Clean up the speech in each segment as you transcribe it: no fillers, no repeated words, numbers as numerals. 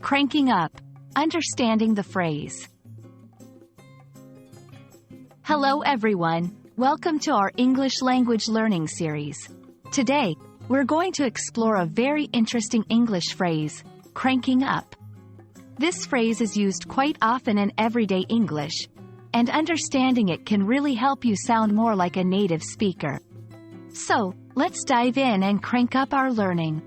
Cranking up. Understanding the phrase. Hello everyone, welcome to our English language learning series. Today, we're going to explore a very interesting English phrase, cranking up. This phrase is used quite often in everyday English, and understanding it can really help you sound more like a native speaker. So, let's dive in and crank up our learning.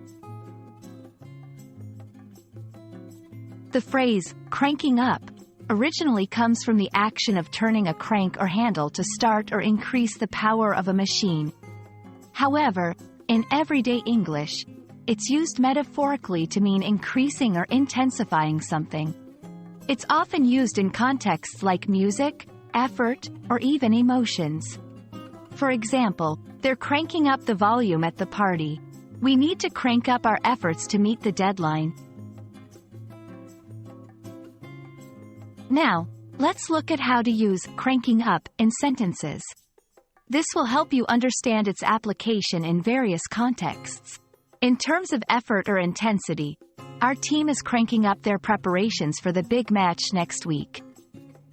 The phrase, cranking up, originally comes from the action of turning a crank or handle to start or increase the power of a machine. However, in everyday English, it's used metaphorically to mean increasing or intensifying something. It's often used in contexts like music, effort, or even emotions. For example, they're cranking up the volume at the party. We need to crank up our efforts to meet the deadline. Now, let's look at how to use cranking up in sentences. This will help you understand its application in various contexts. In terms of effort or intensity, our team is cranking up their preparations for the big match next week.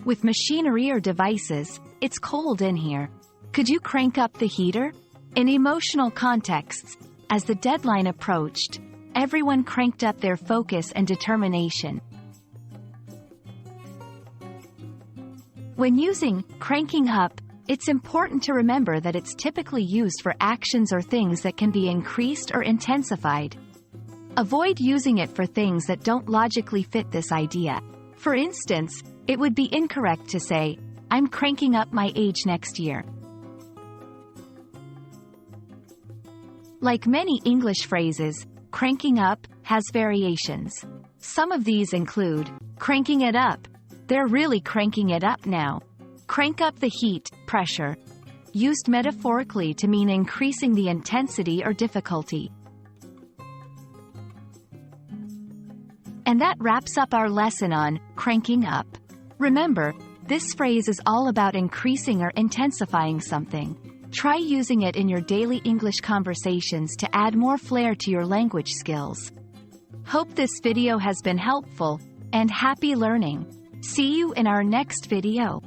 With machinery or devices, it's cold in here. Could you crank up the heater? In emotional contexts, as the deadline approached, everyone cranked up their focus and determination. When using cranking up, it's important to remember that it's typically used for actions or things that can be increased or intensified. Avoid using it for things that don't logically fit this idea. For instance, it would be incorrect to say, "I'm cranking up my age next year." Like many English phrases, cranking up has variations. Some of these include, cranking it up. They're really cranking it up now. Crank up the heat, pressure. Used metaphorically to mean increasing the intensity or difficulty. And that wraps up our lesson on cranking up. Remember, this phrase is all about increasing or intensifying something. Try using it in your daily English conversations to add more flair to your language skills. Hope this video has been helpful, and happy learning! See you in our next video.